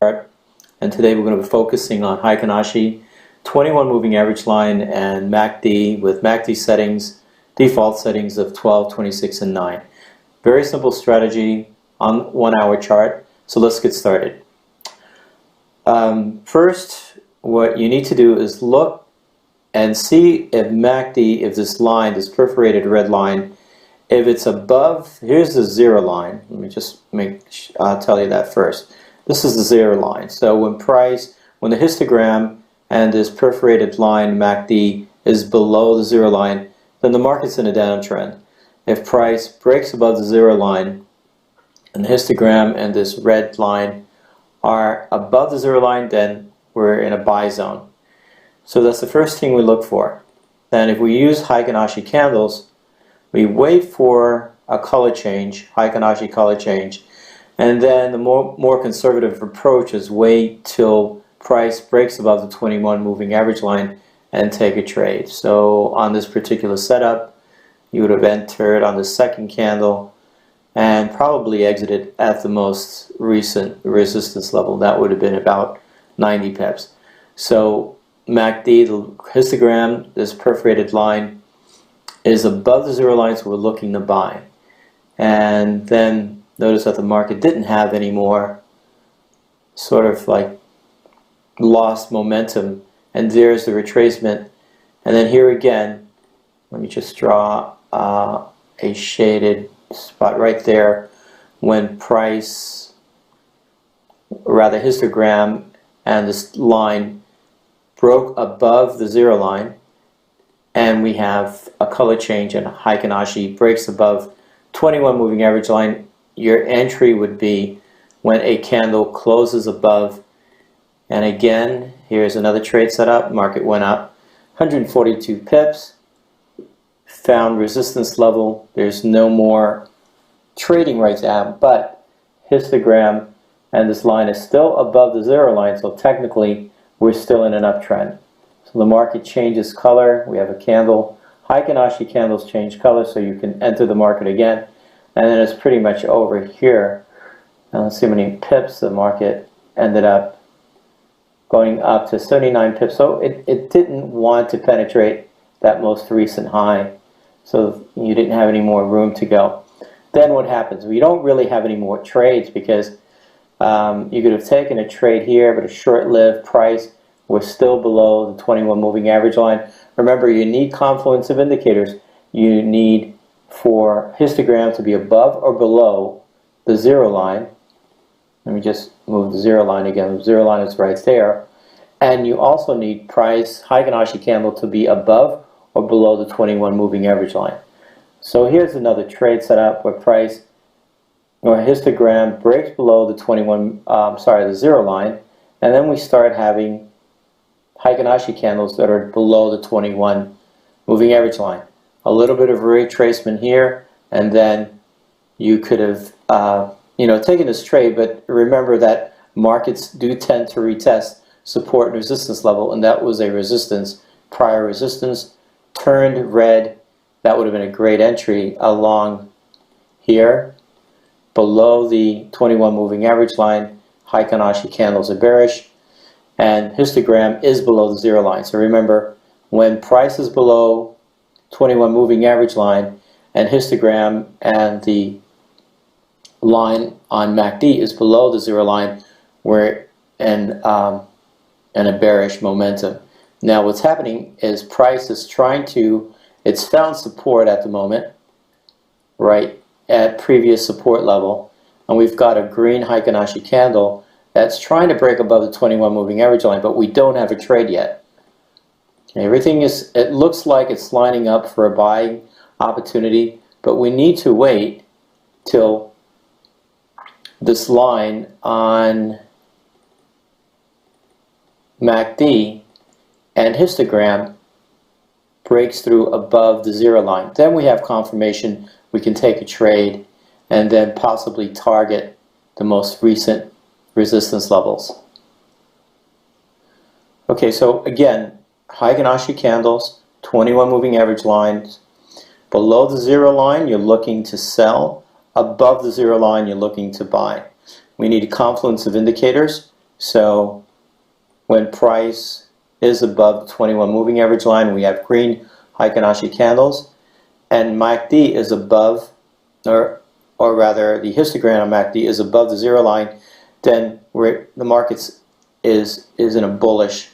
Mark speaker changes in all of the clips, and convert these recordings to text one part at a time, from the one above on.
Speaker 1: chart, and today we're going to be focusing on Heikin Ashi, 21 moving average line, and MACD with MACD settings, default settings of 12, 26, and 9. Very simple strategy on 1 hour chart, so let's get started. First, what you need to do is look and see if MACD, if this line, this perforated red line, if it's above, here's the zero line. Let me just tell you that first. This is the zero line. So when the histogram and this perforated line MACD is below the zero line, then the market's in a downtrend. If price breaks above the zero line and the histogram and this red line are above the zero line, then we're in a buy zone. So that's the first thing we look for. Then if we use Heikin Ashi candles, we wait for a color change, Heikin Ashi color change, and then the more conservative approach is wait till price breaks above the 21 moving average line and take a trade. So on this particular setup, you would have entered on the second candle and probably exited at the most recent resistance level. That would have been about 90 pips. So MACD, the histogram, this perforated line, is above the zero line, so we're looking to buy. And then notice that the market didn't have any more sort of like lost momentum, and there's the retracement. And then here again, let me just draw a shaded spot right there when price, rather histogram and this line broke above the zero line, and we have a color change and Heikin Ashi breaks above 21 moving average line. Your entry would be when a candle closes above, and again, here's another trade setup. Market went up 142 pips, found resistance level. There's no more trading right now, but histogram and this line is still above the zero line, so technically we're still in an uptrend. So the market changes color. We have a candle. Heikin Ashi candles change color, so you can enter the market again. And then it's pretty much over here. And let's see how many pips the market ended up going up to 79 pips. So it didn't want to penetrate that most recent high. So you didn't have any more room to go. Then what happens? We don't really have any more trades because you could have taken a trade here, but a short-lived price was still below the 21 moving average line. Remember, you need confluence of indicators. You need for histogram to be above or below the zero line. Let me just move the zero line again. The zero line is right there. And you also need price, Heikin Ashi candle, to be above or below the 21 moving average line. So here's another trade setup where price or histogram breaks below the the zero line, and then we start having Heikin Ashi candles that are below the 21 moving average line. A little bit of retracement here, and then you could have taken this trade, but remember that markets do tend to retest support and resistance level, and that was a resistance, prior resistance, turned red. That would have been a great entry along here below the 21 moving average line. Heikin Ashi candles are bearish, and histogram is below the zero line. So remember, when price is below 21 moving average line and histogram and the line on MACD is below the zero line, we're in a bearish momentum. Now what's happening is price is it's found support at the moment, right at previous support level, and we've got a green Heikin Ashi candle that's trying to break above the 21 moving average line, but we don't have a trade yet. Everything it looks like it's lining up for a buying opportunity, but we need to wait till this line on MACD and histogram breaks through above the zero line. Then we have confirmation. We can take a trade and then possibly target the most recent resistance levels. Okay, so again, Heikin Ashi candles, 21 moving average lines. Below the zero line, you're looking to sell. Above the zero line, you're looking to buy. We need a confluence of indicators. So when price is above the 21 moving average line, we have green Heikin Ashi candles, and MACD is above, or rather the histogram on MACD is above the zero line, then the markets is in a bullish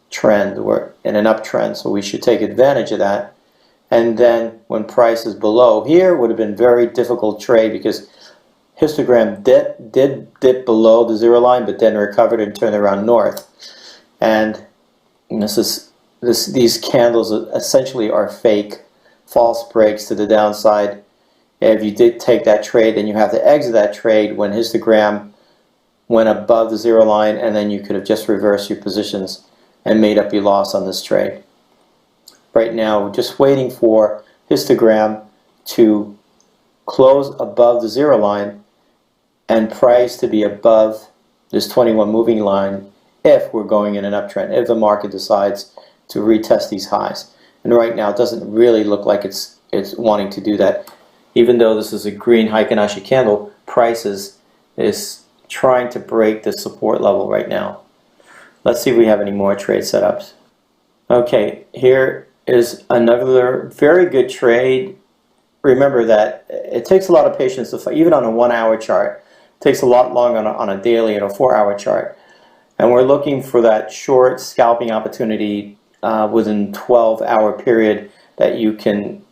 Speaker 1: trend. We're in an uptrend, so we should take advantage of that. And then when price is below here, would have been very difficult trade because histogram did dip below the zero line, but then recovered and turned around north. And these candles essentially are fake, false breaks to the downside. If you did take that trade, then you have to exit that trade when histogram went above the zero line, and then you could have just reversed your positions and made up your loss on this trade. Right now, we're just waiting for histogram to close above the zero line and price to be above this 21 moving line if we're going in an uptrend, if the market decides to retest these highs. And right now, it doesn't really look like it's wanting to do that. Even though this is a green Heikin Ashi candle, price is trying to break the support level right now. Let's see if we have any more trade setups. Okay, here is another very good trade. Remember that it takes a lot of patience to find, even on a 1 hour chart. It takes a lot longer on a daily and a 4 hour chart. And we're looking for that short scalping opportunity within 12-hour period that you can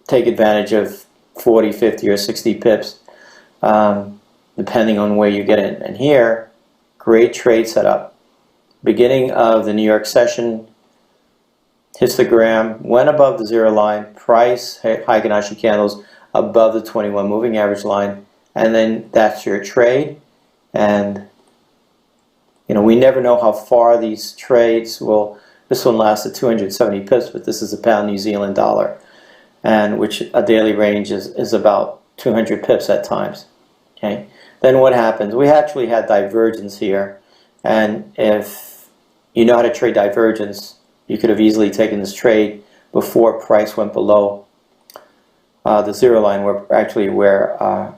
Speaker 1: take advantage of 40, 50, or 60 pips, depending on where you get in. And here, great trade setup. Beginning of the New York session, histogram went above the zero line, price, Heikin Ashi candles above the 21 moving average line, and then that's your trade. And we never know how far these trades will. This one lasted 270 pips, but this is a pound New Zealand dollar, and which a daily range is about 200 pips at times. Okay. Then what happens? We actually had divergence here, and if you know how to trade divergence, you could have easily taken this trade before price went below the zero line, where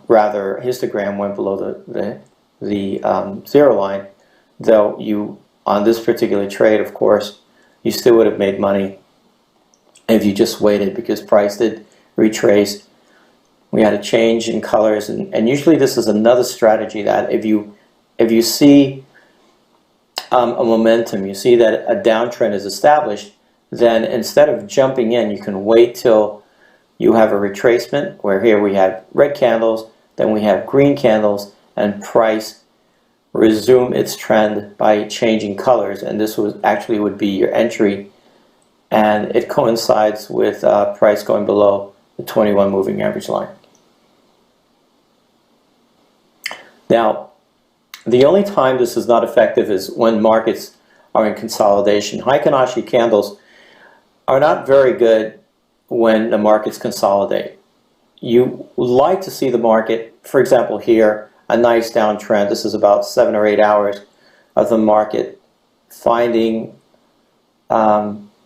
Speaker 1: rather histogram went below the zero line. Though on this particular trade, of course, you still would have made money if you just waited, because price did retrace. We had a change in colors, and usually this is another strategy that if you see a momentum, you see that a downtrend is established, then instead of jumping in, you can wait till you have a retracement, where here we have red candles, then we have green candles, and price resume its trend by changing colors, and this would be your entry, and it coincides with price going below the 21 moving average line. Now, the only time this is not effective is when markets are in consolidation. Heikin Ashi candles are not very good when the markets consolidate. You would like to see the market, for example here, a nice downtrend. This is about 7 or 8 hours of the market finding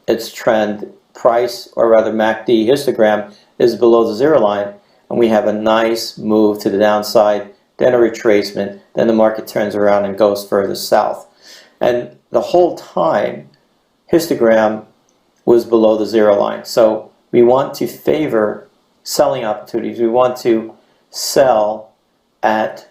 Speaker 1: its trend. Price, or rather MACD histogram, is below the zero line, and we have a nice move to the downside, then a retracement, then the market turns around and goes further south. And the whole time, histogram was below the zero line. So we want to favor selling opportunities. We want to sell at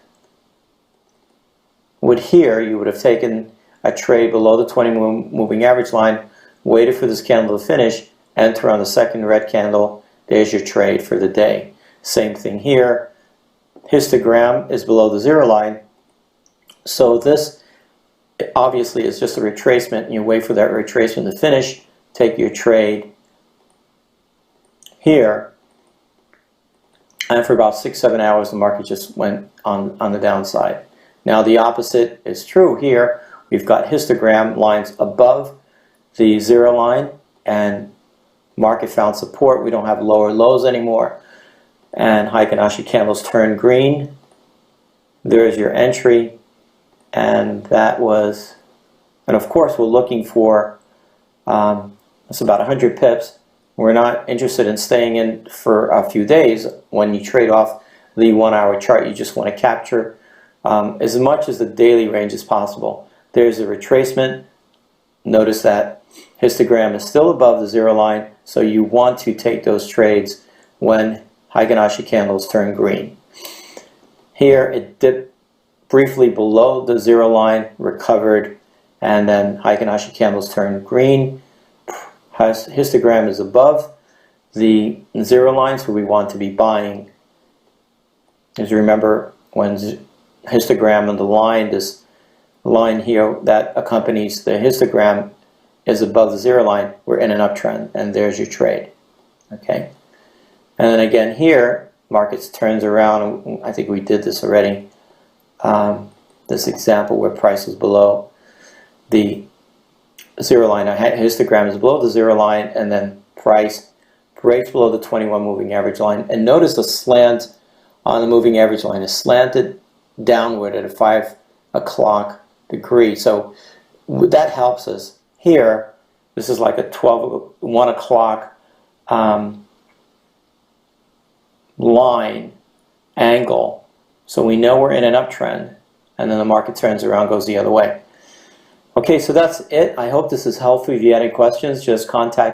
Speaker 1: here you would have taken a trade below the 20 moving average line, waited for this candle to finish, enter on the second red candle. There's your trade for the day. Same thing here. Histogram is below the zero line, so this obviously is just a retracement, and you wait for that retracement to finish, take your trade here, and for about 6-7 hours the market just went on the downside. Now the opposite is true here. We've got histogram lines above the zero line, and market found support. We don't have lower lows anymore, and Heikin Ashi candles turn green. There's your entry, and of course we're looking for it's about 100 pips. We're not interested in staying in for a few days. When you trade off the 1 hour chart, you just want to capture as much as the daily range as possible. There's a retracement. Notice that histogram is still above the zero line, so you want to take those trades when Heikin Ashi candles turn green. Here it dipped briefly below the zero line, recovered, and then Heikin Ashi candles turn green. Histogram is above the zero line, so we want to be buying. As you remember, when histogram on the line, this line here that accompanies the histogram is above the zero line, we're in an uptrend, and there's your trade. Okay, and then again here, markets turns around. I think we did this already. This example where price is below the zero line, histogram is below the zero line, and then price breaks below the 21 moving average line. And notice the slant on the moving average line is slanted downward at a 5 o'clock degree. So that helps us. Here, this is like a 1 o'clock line angle. So we know we're in an uptrend, and then the market turns around, goes the other way. Okay, so that's it. I hope this is helpful. If you have any questions, just contact